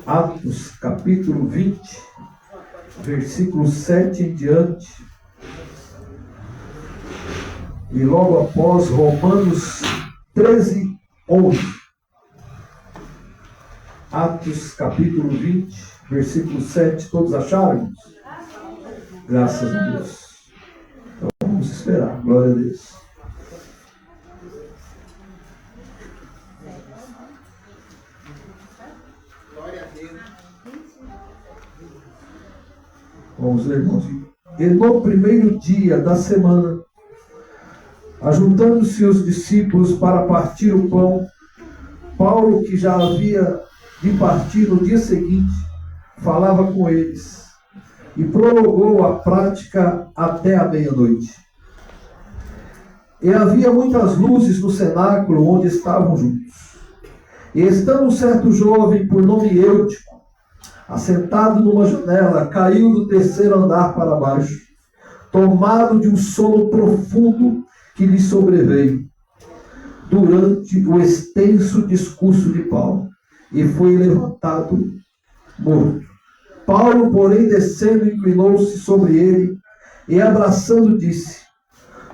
Atos capítulo 20, versículo 7 em diante. E logo após Romanos 13, 11. Atos capítulo 20, versículo 7. Todos acharam? Graças a Deus. Então vamos esperar. Glória a Deus. Vamos ler, irmãos. E no primeiro dia da semana, ajuntando-se os discípulos para partir o pão, Paulo, que já havia de partir no dia seguinte, falava com eles e prolongou a prática até a meia-noite. E havia muitas luzes no cenáculo onde estavam juntos. E estando um certo jovem, por nome Eutico, assentado numa janela, caiu do terceiro andar para baixo, tomado de um sono profundo que lhe sobreveio durante o extenso discurso de Paulo, e foi levantado morto. Paulo, porém, descendo, inclinou-se sobre ele e, abraçando, disse: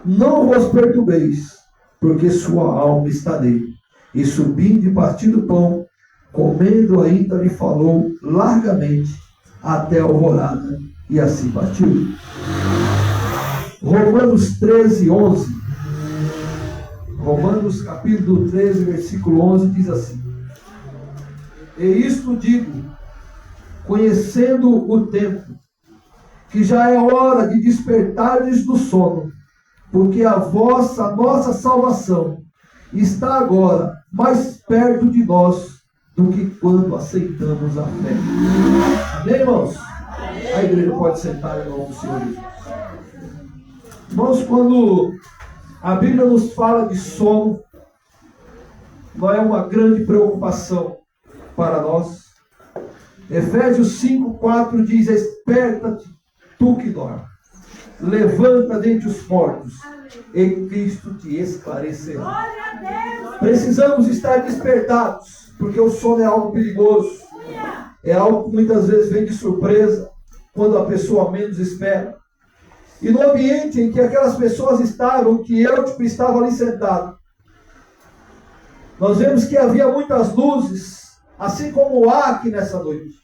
não vos perturbeis, porque sua alma está nele. E subindo e partindo o pão, comendo ainda, lhe falou largamente até a alvorada, e assim partiu. Romanos 13, 11. Romanos capítulo 13, versículo 11 diz assim: e isto digo, conhecendo o tempo, que já é hora de despertardes do sono, porque a nossa salvação está agora mais perto de nós do que quando aceitamos a fé. Amém, irmãos? A igreja pode sentar em nome do Senhor Jesus. Irmãos, quando a Bíblia nos fala de sono, não é uma grande preocupação para nós. Efésios 5:4 diz: esperta-te, tu que dormes, levanta dentre os mortos, e Cristo te esclarecerá. Precisamos estar despertados, porque o sono é algo perigoso, é algo que muitas vezes vem de surpresa, quando a pessoa menos espera. E no ambiente em que aquelas pessoas estavam, que eu estava ali sentado, nós vemos que havia muitas luzes, assim como há aqui nessa noite.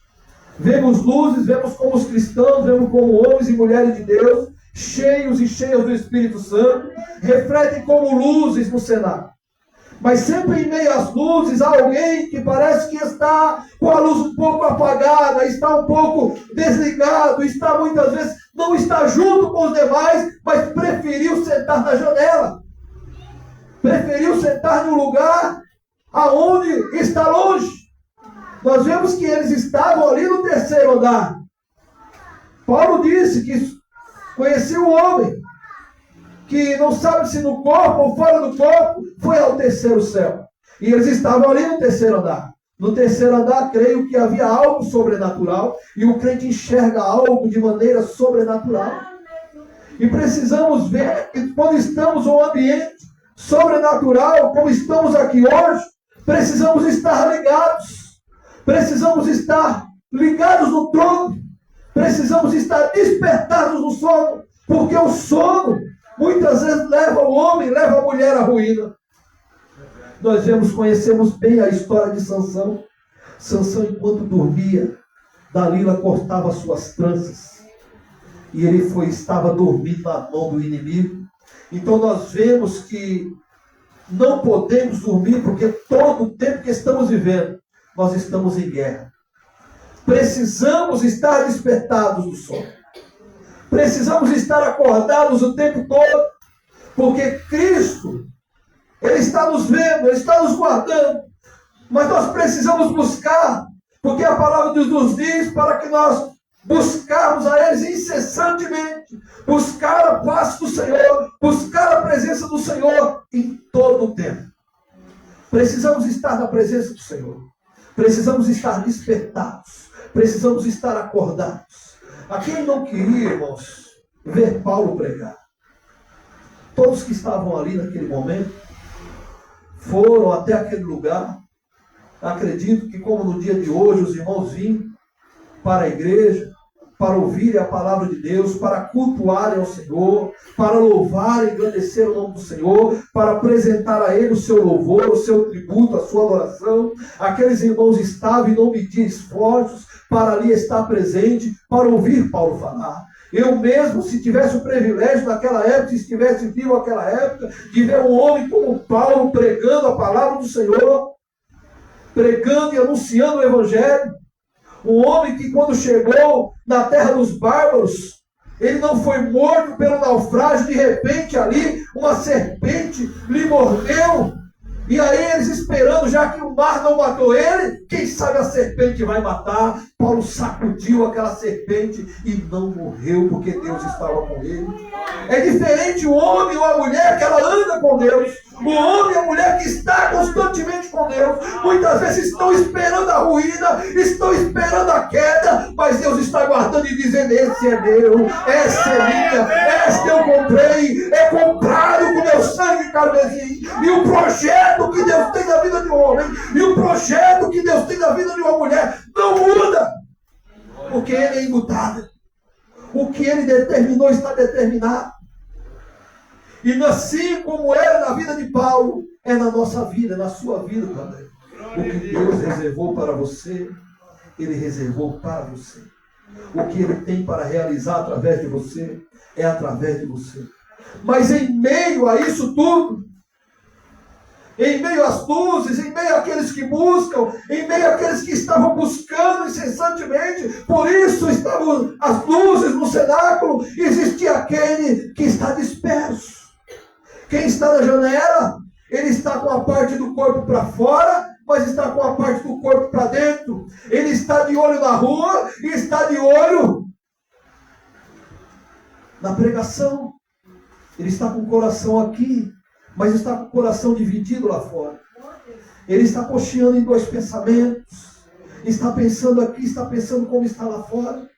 Vemos luzes, vemos como os cristãos, vemos como homens e mulheres de Deus, cheios e cheios do Espírito Santo, refletem como luzes no cenário. Mas sempre em meio às luzes há alguém que parece que está com a luz um pouco apagada, está um pouco desligado, está muitas vezes, não está junto com os demais, mas preferiu sentar na janela. Preferiu sentar num lugar aonde está longe. Nós vemos que eles estavam ali no terceiro andar. Paulo disse que conheceu um homem que não sabe se no corpo ou fora do corpo, foi ao terceiro céu. E eles estavam ali no terceiro andar. No terceiro andar, creio que havia algo sobrenatural, e o crente enxerga algo de maneira sobrenatural. E precisamos ver que quando estamos em um ambiente sobrenatural, como estamos aqui hoje, precisamos estar ligados. Precisamos estar ligados no trono. Precisamos estar despertados no sono, porque o sono muitas vezes leva o homem, leva a mulher à ruína. Nós conhecemos bem a história de Sansão. Sansão, enquanto dormia, Dalila cortava suas tranças. E ele estava dormindo na mão do inimigo. Então nós vemos que não podemos dormir, porque todo o tempo que estamos vivendo, nós estamos em guerra. Precisamos estar despertados do sono. Precisamos estar acordados o tempo todo, porque Cristo, Ele está nos vendo, Ele está nos guardando. Mas nós precisamos buscar, porque a palavra de Deus nos diz para que nós buscarmos a eles incessantemente, buscar a paz do Senhor, buscar a presença do Senhor em todo o tempo. Precisamos estar na presença do Senhor. Precisamos estar despertados. Precisamos estar acordados. A quem não queria, irmãos, ver Paulo pregar? Todos que estavam ali naquele momento foram até aquele lugar Acredito que como no dia de hoje os irmãos vinham para a igreja, para ouvirem a palavra de Deus, para cultuarem ao Senhor, para louvar e engrandecer o nome do Senhor, para apresentar a Ele o seu louvor, o seu tributo, a sua adoração. Aqueles irmãos estavam e não mediam esforços para ali estar presente, para ouvir Paulo falar. Eu mesmo, se tivesse o privilégio naquela época, se estivesse vivo naquela época, de ver um homem como Paulo pregando a palavra do Senhor, pregando e anunciando o Evangelho, um homem que quando chegou na terra dos bárbaros, ele não foi morto pelo naufrágio, de repente ali uma serpente lhe mordeu, e aí eles esperando, já que o mar não matou ele, quem sabe a serpente vai matar. Paulo sacudiu aquela serpente e não morreu, porque Deus estava com ele. É diferente o homem ou a mulher que ela anda com Deus. O homem e a mulher que está constantemente com Deus, muitas vezes estão esperando a ruína, estão esperando a queda, mas Deus está guardando e dizendo: esse é meu, essa é minha, esta eu comprei, é comprado com meu sangue carmesim. E o projeto que Deus tem na vida de um homem, e o projeto que Deus tem na vida de uma mulher, não muda, porque Ele é imutável. O que Ele determinou está determinado. E assim como era na vida de Paulo, é na nossa vida, na sua vida também. O que Deus reservou para você, Ele reservou para você. O que Ele tem para realizar através de você, é através de você. Mas em meio a isso tudo, em meio às luzes, em meio àqueles que buscam, em meio àqueles que estavam buscando incessantemente, por isso estavam as luzes no cenáculo, existia aquele que está disperso. Quem está na janela, ele está com a parte do corpo para fora, mas está com a parte do corpo para dentro. Ele está de olho na rua e está de olho na pregação. Ele está com o coração aqui, mas está com o coração dividido lá fora. Ele está cocheando em dois pensamentos. Está pensando aqui, está pensando como está lá fora.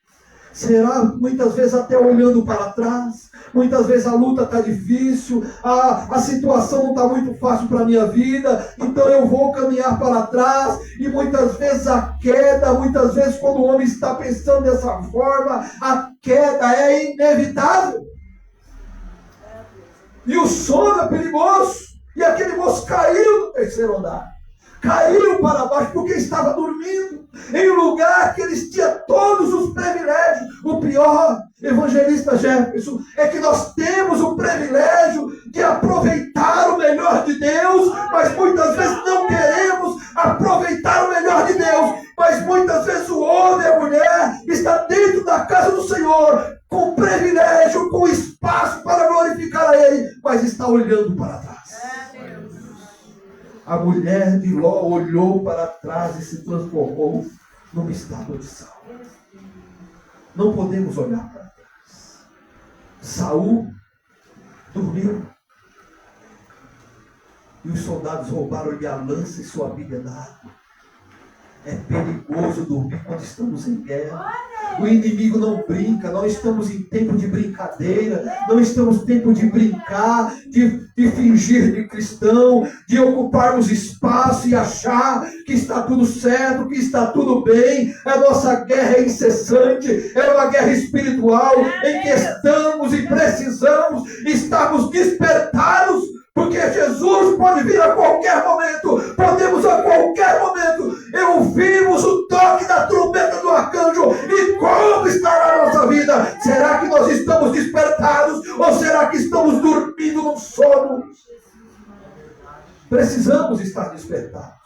Será muitas vezes até olhando para trás. Muitas vezes a luta está difícil, a situação não está muito fácil para a minha vida, então eu vou caminhar para trás. E muitas vezes a queda, muitas vezes quando o homem está pensando dessa forma, a queda é inevitável. E o sono é perigoso. E aquele moço caiu do terceiro andar. Caiu para baixo porque estava dormindo em um lugar que eles tinham todos os privilégios. O pior, evangelista Jefferson, é que nós temos o privilégio de aproveitar o melhor de Deus, mas muitas vezes não queremos aproveitar o melhor de Deus. Mas muitas vezes o homem e a mulher está dentro da casa do Senhor, com privilégio, com espaço para glorificar a Ele, mas está olhando para trás. A mulher de Ló olhou para trás e se transformou numa estátua de sal. Não podemos olhar para trás. Saul dormiu. E os soldados roubaram-lhe a lança e sua bilha d'água. É perigoso dormir quando estamos em guerra. O inimigo não brinca, não estamos em tempo de brincadeira, não estamos em tempo de brincar, de fingir de cristão, de ocuparmos espaço e achar que está tudo certo, que está tudo bem. A nossa guerra é incessante, é uma guerra espiritual em que estamos e precisamos estarmos despertados, porque Jesus pode vir a qualquer momento, podemos a qualquer momento ouvimos o toque da trombeta do arcanjo. E como estará a nossa vida? Será que nós estamos despertados ou será que estamos dormindo no sono? Precisamos estar despertados.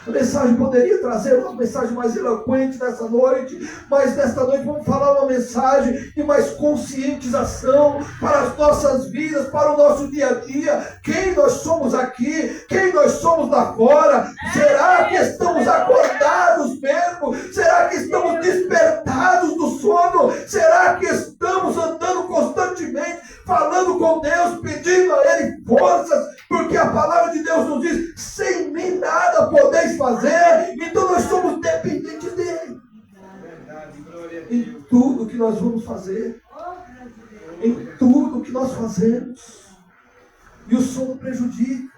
A mensagem poderia trazer uma mensagem mais eloquente nessa noite, mas nesta noite vamos falar uma mensagem de mais conscientização para as nossas vidas, para o nosso dia a dia. Quem nós somos aqui, quem nós somos lá fora. Será que estamos acordados mesmo? Será que estamos despertados do sono? Será que estamos andando constantemente, falando com Deus, pedindo a Ele forças? Porque a palavra de Deus nos diz: sem mim nada podeis fazer. Então nós somos dependentes dele. Em tudo que nós vamos fazer, em tudo que nós fazemos. E o sono prejudica.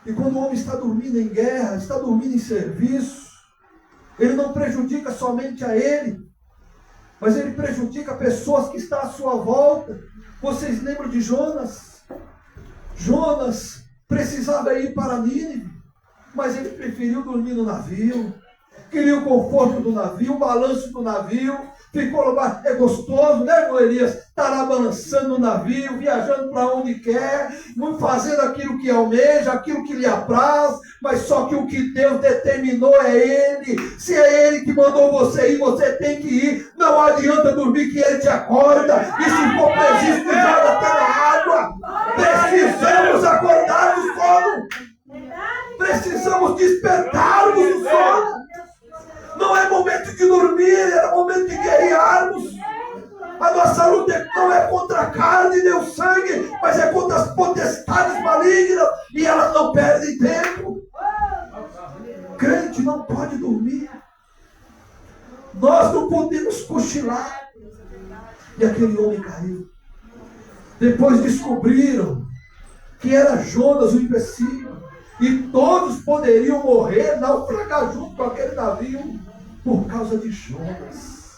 E quando o homem está dormindo em guerra, está dormindo em serviço, ele não prejudica somente a ele, mas ele prejudica pessoas que estão à sua volta. Vocês lembram de Jonas? Jonas precisava ir para Nínive, mas ele preferiu dormir no navio. Queria o conforto do navio, o balanço do navio. Ficou lá, é gostoso, né, irmão Elias? Está lá balançando no navio, viajando para onde quer, fazendo aquilo que almeja, aquilo que lhe apraz, mas só que o que Deus determinou é Ele. Se é Ele que mandou você ir, você tem que ir. Não adianta dormir que Ele te acorda, e se for preciso, joga até na água. Precisamos acordar do sono. Precisamos despertarmos do sono. Não é momento de dormir, é momento de guerrearmos. A nossa luta não é contra a carne nem o sangue, mas é contra as potestades malignas, e elas não perdem tempo. Crente não pode dormir. Nós não podemos cochilar. E aquele homem caiu. Depois descobriram que era Jonas o imbecil, e todos poderiam morrer, naufragar junto com aquele navio, por causa de Jonas,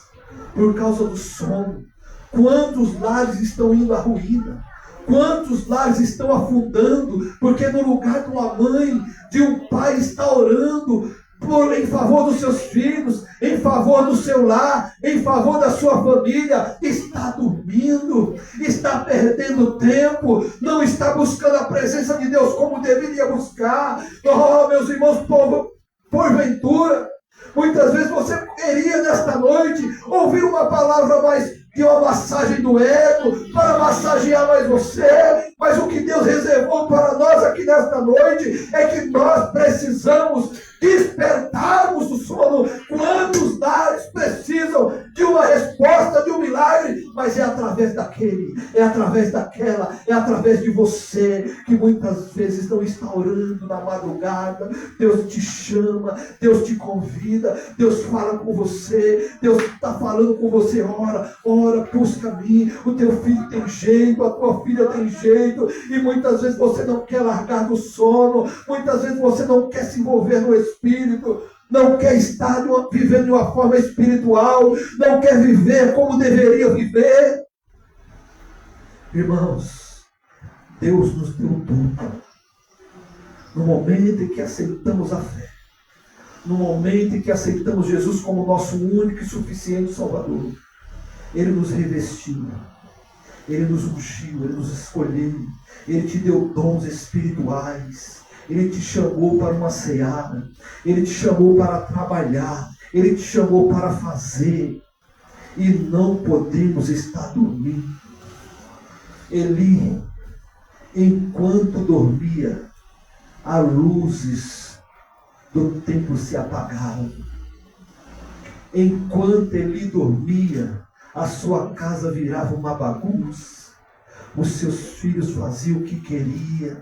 por causa do sono. Quantos lares estão indo à ruína? Quantos lares estão afundando? Porque no lugar de uma mãe, de um pai está orando em favor dos seus filhos, em favor do seu lar, em favor da sua família, está dormindo, está perdendo tempo, não está buscando a presença de Deus como deveria buscar. Oh, meus irmãos, porventura, muitas vezes você queria nesta noite ouvir uma palavra mais de uma massagem do ego, para massagear mais você, mas o que Deus reservou para nós aqui nesta noite é que nós precisamos despertarmos do sono. Quantos lares precisam de uma resposta, de um milagre, mas é através daquele, é através daquela, é através de você, que muitas vezes não está orando na madrugada. Deus te chama, Deus te convida, Deus fala com você, Deus está falando com você. Ora, busca a mim, o teu filho tem jeito, a tua filha tem jeito, e muitas vezes você não quer largar do sono, muitas vezes você não quer se envolver no Espírito, não quer estar vivendo de uma forma espiritual, não quer viver como deveria viver. Irmãos, Deus nos deu tudo. No momento em que aceitamos a fé, no momento em que aceitamos Jesus como nosso único e suficiente Salvador, Ele nos revestiu, Ele nos ungiu, Ele nos escolheu, Ele te deu dons espirituais, Ele te chamou para uma seara, Ele te chamou para trabalhar, Ele te chamou para fazer, e não podemos estar dormindo. Eli, enquanto dormia, as luzes do templo se apagaram. Enquanto Eli dormia, a sua casa virava uma bagunça, os seus filhos faziam o que queriam,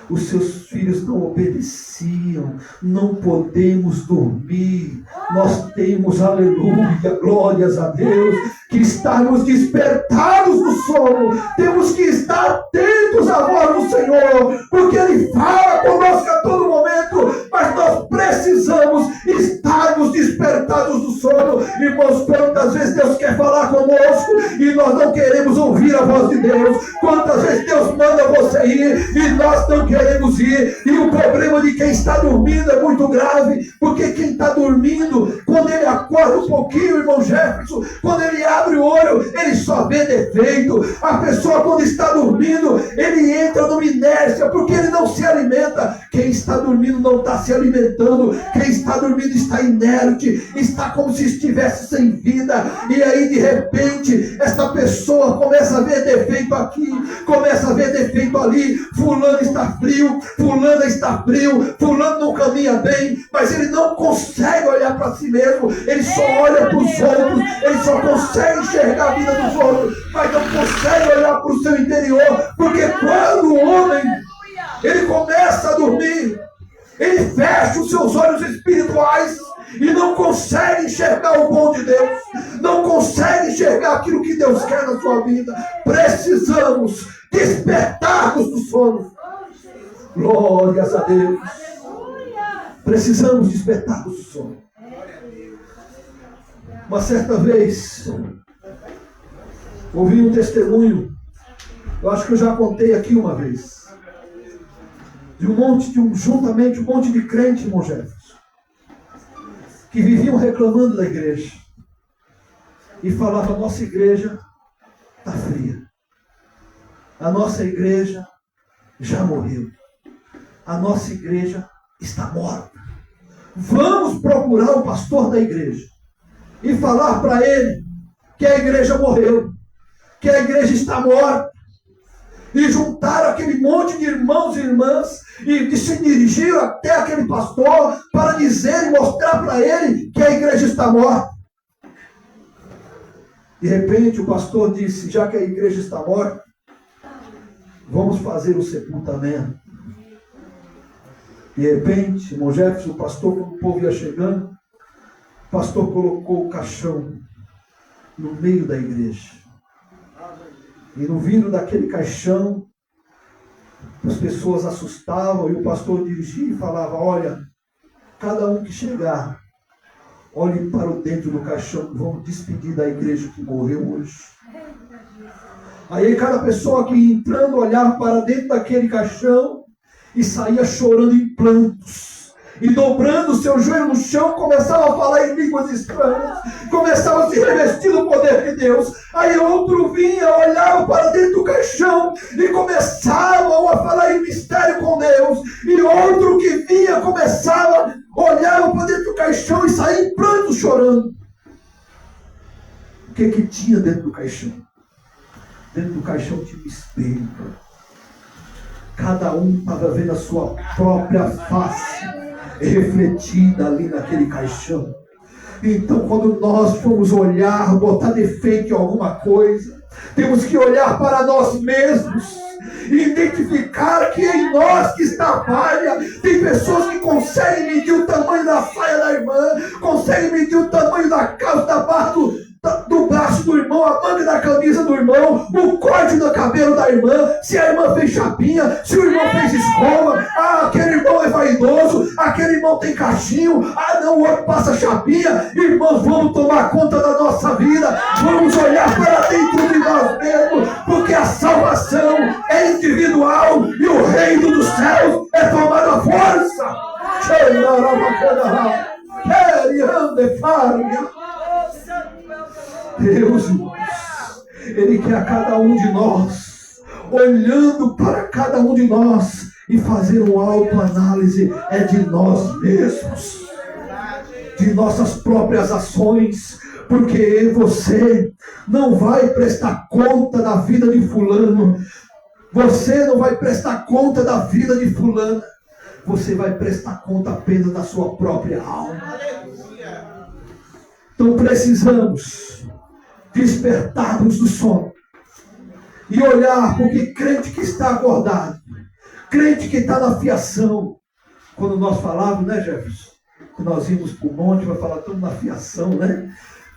os seus filhos não obedeciam. Não podemos dormir. Nós temos, aleluia, glórias a Deus, que estarmos despertados do sono. Temos que estar atentos à voz do Senhor, porque Ele fala conosco a todo momento, mas nós precisamos estarmos despertados do sono. Irmãos, quantas vezes Deus quer falar conosco e nós não queremos ouvir a voz de Deus? Quantas vezes Deus manda você ir e nós não queremos ir? E o problema de quem está dormindo é muito grave, porque quem está dormindo, quando ele acorda um pouquinho, irmão Jefferson, quando ele abre o olho, ele só vê defeito. A pessoa, quando está dormindo, ele entra numa inércia, porque ele não se alimenta. Quem está dormindo não está se alimentando. Quem está dormindo está inerte, está como se estivesse sem vida. E aí, de repente, essa pessoa começa a ver defeito aqui, começa a ver defeito ali. Fulano está frio, fulana está frio, fulano não caminha bem, mas ele não consegue olhar para si mesmo, ele só olha para os outros, ele só consegue enxergar a vida dos outros, mas não consegue olhar para o seu interior, porque quando o homem, ele começa a dormir, ele fecha os seus olhos espirituais e não consegue enxergar o bom de Deus, não consegue enxergar aquilo que Deus quer na sua vida. Precisamos despertarmos do sono. Glórias a Deus. Precisamos despertar do sono. Uma certa vez, ouvi um testemunho, eu acho que eu já contei aqui uma vez, juntamente um monte de crente, irmão Jefferson, que viviam reclamando da igreja e falavam: a nossa igreja está fria, a nossa igreja já morreu, a nossa igreja está morta. Vamos procurar o pastor da igreja e falar para ele que a igreja morreu, que a igreja está morta. E juntaram aquele monte de irmãos e irmãs e se dirigiram até aquele pastor para dizer e mostrar para ele que a igreja está morta. De repente o pastor disse: já que a igreja está morta, vamos fazer o sepultamento. De repente, irmão Jefferson, o pastor, quando o povo ia chegando, o pastor colocou o caixão no meio da igreja. E no vidro daquele caixão, as pessoas assustavam e o pastor dirigia e falava: olha, cada um que chegar, olhe para o dentro do caixão, vamos despedir da igreja que morreu hoje. Aí cada pessoa que ia entrando olhava para dentro daquele caixão e saía chorando em prantos, e dobrando o seu joelho no chão, começava a falar em línguas estranhas, começava a se revestir do poder de Deus. Aí outro vinha, olhava para dentro do caixão e começava a falar em mistério com Deus, e outro que vinha, começava, olhava para dentro do caixão e saía em prantos chorando. O que tinha dentro do caixão? Dentro do caixão tinha um espelho. Cada um estava vendo a sua própria face refletida ali naquele caixão. Então, quando nós formos olhar, botar defeito em alguma coisa, temos que olhar para nós mesmos e identificar que em nós que está a falha. Tem pessoas que conseguem medir o tamanho da saia da irmã, conseguem medir o tamanho da calça, da barra do braço do irmão, a manga da camisa do irmão, o corte do cabelo da irmã, se a irmã fez chapinha, se o irmão fez escova. Aquele irmão é vaidoso, aquele irmão tem cachinho, não, o outro passa chapinha. Irmãos, vamos tomar conta da nossa vida, vamos olhar para dentro de nós mesmos, porque a salvação é individual e o reino dos céus é tomado à força. Deus, Ele quer a cada um de nós, olhando para cada um de nós e fazer uma autoanálise de nós mesmos, de nossas próprias ações, porque você não vai prestar conta da vida de fulano, você não vai prestar conta da vida de fulana, você vai prestar conta apenas da sua própria alma. Então precisamos despertarmos do sono e olhar, porque crente que está acordado, crente que está na fiação. Quando nós falávamos, né, Jefferson, que nós íamos para o monte, vai falar, estamos na fiação, né?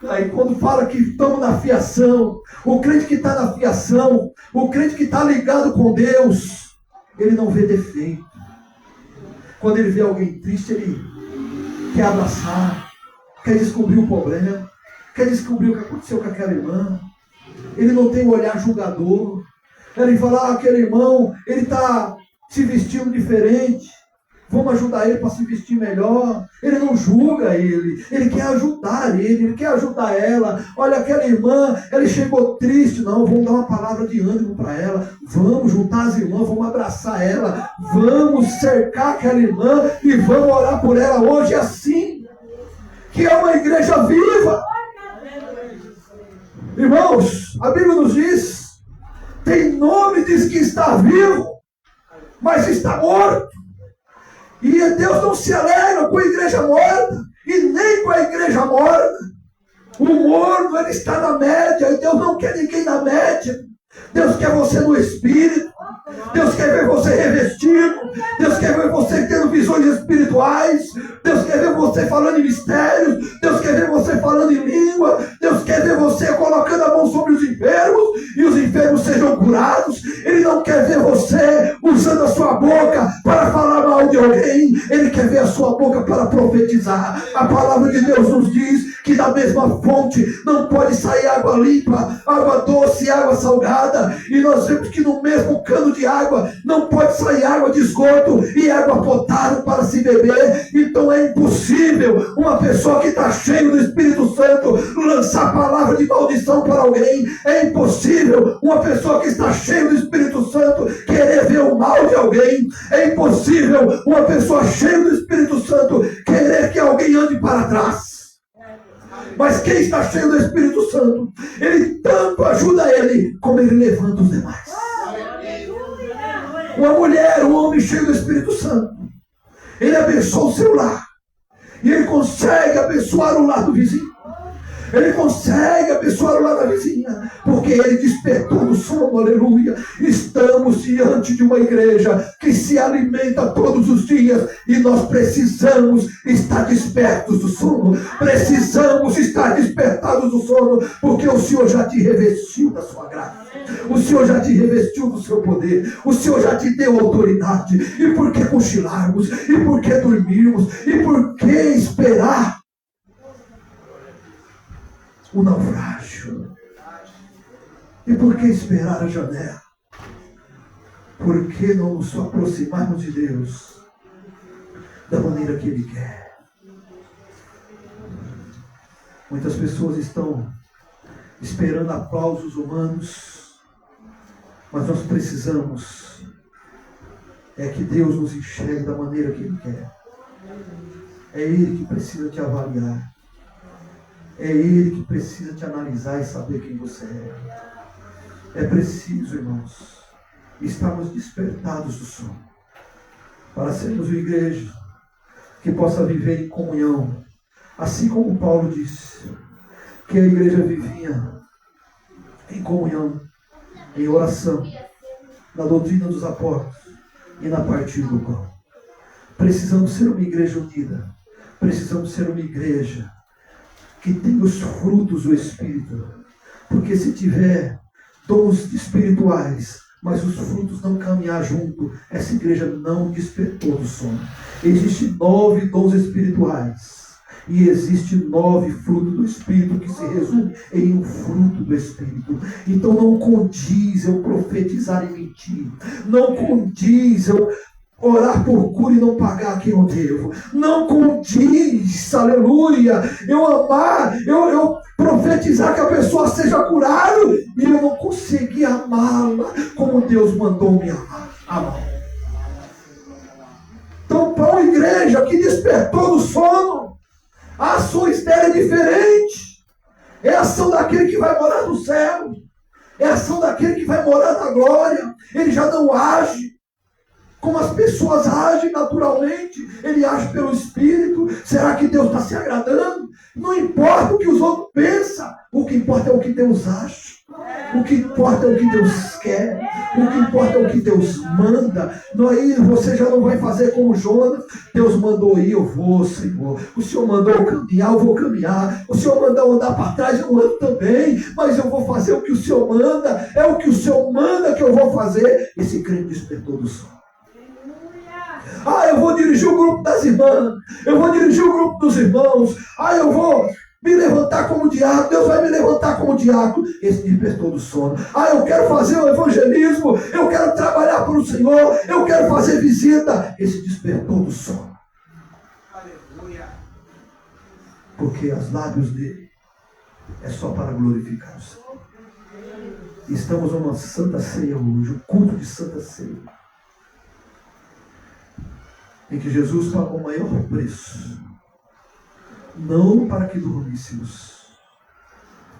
Aí quando fala que estamos na fiação, o crente que está na fiação, o crente que está ligado com Deus, ele não vê defeito. Quando ele vê alguém triste, ele quer abraçar, quer descobrir o problema, quer descobrir o que aconteceu com aquela irmã. Ele não tem um olhar julgador. Ele fala, aquele irmão, ele está se vestindo diferente, vamos ajudar ele para se vestir melhor. Ele não julga ele quer ajudar ele quer ajudar ela. Olha, aquela irmã, ela chegou triste, não, vamos dar uma palavra de ânimo para ela, vamos juntar as irmãs, vamos abraçar ela, vamos cercar aquela irmã e vamos orar por ela hoje. É assim que é uma igreja viva. Irmãos, a Bíblia nos diz, tem nome, diz que está vivo, mas está morto. E Deus não se alegra com a igreja morta, e nem com a igreja morta. O morno, ele está na média, e Deus não quer ninguém na média. Deus quer você no espírito. Deus quer ver você revestido. Deus quer ver você tendo visões espirituais. Deus quer ver você falando em mistérios. Deus quer ver você falando em língua. Deus quer ver você colocando a mão sobre os enfermos e os enfermos sejam curados. Ele não quer ver você usando a sua boca para falar mal de alguém. Ele quer ver a sua boca para profetizar. A palavra de Deus nos diz que da mesma fonte não pode sair água limpa, água doce e água salgada. E nós vemos que no mesmo cano de água não pode sair água de esgoto e água potável para se beber. Então é impossível uma pessoa que está cheia do Espírito Santo lançar palavra de maldição para alguém. É impossível uma pessoa que está cheia do Espírito Santo querer ver o mal de alguém. É impossível uma pessoa cheia do Espírito Santo querer que alguém ande para trás. Mas quem está cheio do Espírito Santo, ele tanto ajuda ele, como ele levanta os demais. Uma mulher, um homem cheio do Espírito Santo, ele abençoa o seu lar. E ele consegue abençoar o lar do vizinho. Ele consegue abençoar o lar da vizinha, porque ele despertou do sono, aleluia. Estamos diante de uma igreja que se alimenta todos os dias e nós precisamos estar despertos do sono. Precisamos estar despertados do sono, porque o Senhor já te revestiu da sua graça. O Senhor já te revestiu do seu poder. O Senhor já te deu autoridade. E por que cochilarmos? E por que dormirmos? E por que esperar o naufrágio? E por que esperar a janela? Por que não nos aproximarmos de Deus da maneira que Ele quer? Muitas pessoas estão esperando aplausos humanos, mas nós precisamos que Deus nos enxergue da maneira que Ele quer. É Ele que precisa te avaliar. É Ele que precisa te analisar e saber quem você é. É preciso, irmãos, estarmos despertados do sono, para sermos uma igreja que possa viver em comunhão. Assim como Paulo disse, que a igreja vivia em comunhão, em oração, na doutrina dos apóstolos e na partilha do pão. Precisamos ser uma igreja unida. Precisamos ser uma igreja que tem os frutos do Espírito. Porque se tiver dons espirituais, mas os frutos não caminhar junto, essa igreja não despertou do sono. Existem 9 dons espirituais. E existe 9 frutos do Espírito que se resume em um fruto do Espírito. Então não condiz eu profetizar e mentir. Não condiz eu orar por cura e não pagar quem eu devo. Não condiz, aleluia, eu amar, eu profetizar que a pessoa seja curada e eu não conseguir amá-la como Deus mandou me amar. Então, para uma igreja que despertou do sono, a ação externa é diferente. É a ação daquele que vai morar no céu. É a ação daquele que vai morar na glória. Ele já não age como as pessoas agem naturalmente. Ele age pelo Espírito. Será que Deus está se agradando? Não importa o que os outros pensam. O que importa é o que Deus acha. O que importa é o que Deus quer. O que importa é o que Deus manda. Aí você já não vai fazer como Jonas. Deus mandou ir, eu vou, Senhor. O Senhor mandou eu caminhar, eu vou caminhar. O Senhor mandou andar para trás, eu ando também. Mas eu vou fazer o que o Senhor manda. É o que o Senhor manda que eu vou fazer. Esse crente despertou do sono. Eu vou dirigir o grupo das irmãs. Eu vou dirigir o grupo dos irmãos. Eu vou me levantar como diácono. Deus vai me levantar como diácono. Esse despertou do sono. Eu quero fazer o evangelismo. Eu quero trabalhar para o Senhor. Eu quero fazer visita. Esse despertou do sono. Aleluia. Porque os lábios dele é só para glorificar o Senhor. Estamos numa santa ceia hoje. Um culto de santa ceia, em que Jesus pagou o maior preço, não para que dormíssemos,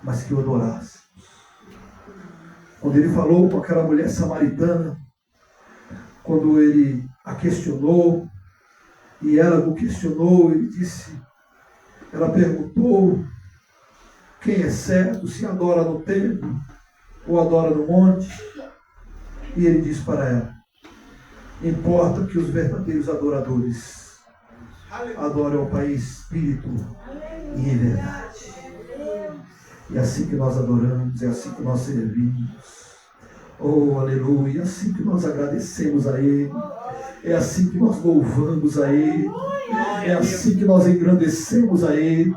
mas que o adorássemos. Quando ele falou com aquela mulher samaritana, quando ele a questionou, e ela o questionou, ele disse, ela perguntou, quem é certo, se adora no templo ou adora no monte? E ele diz para ela: importa que os verdadeiros adoradores adorem ao Pai em espírito e em verdade. E é assim que nós adoramos, é assim que nós servimos. Oh, aleluia, é assim que nós agradecemos a Ele, é assim que nós louvamos a Ele, é assim que nós engrandecemos a Ele,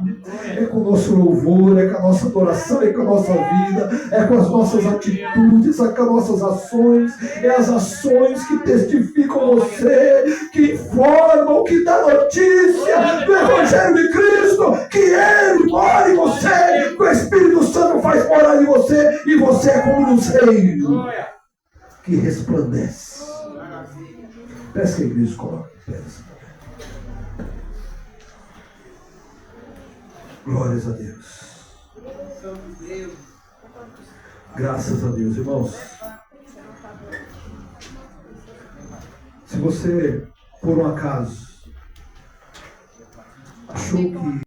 é com o nosso louvor, é com a nossa adoração, é com a nossa vida, é com as nossas atitudes, é com as nossas ações, é as ações que testificam você, que informam, que dão notícia do Evangelho de Cristo, que Ele mora em você, que o Espírito Santo faz morar em você, e você é como um luzeiro que resplandece. Peço que a igreja coloque em pé. Glórias a Deus. Graças a Deus, irmãos. Se você, por um acaso, achou que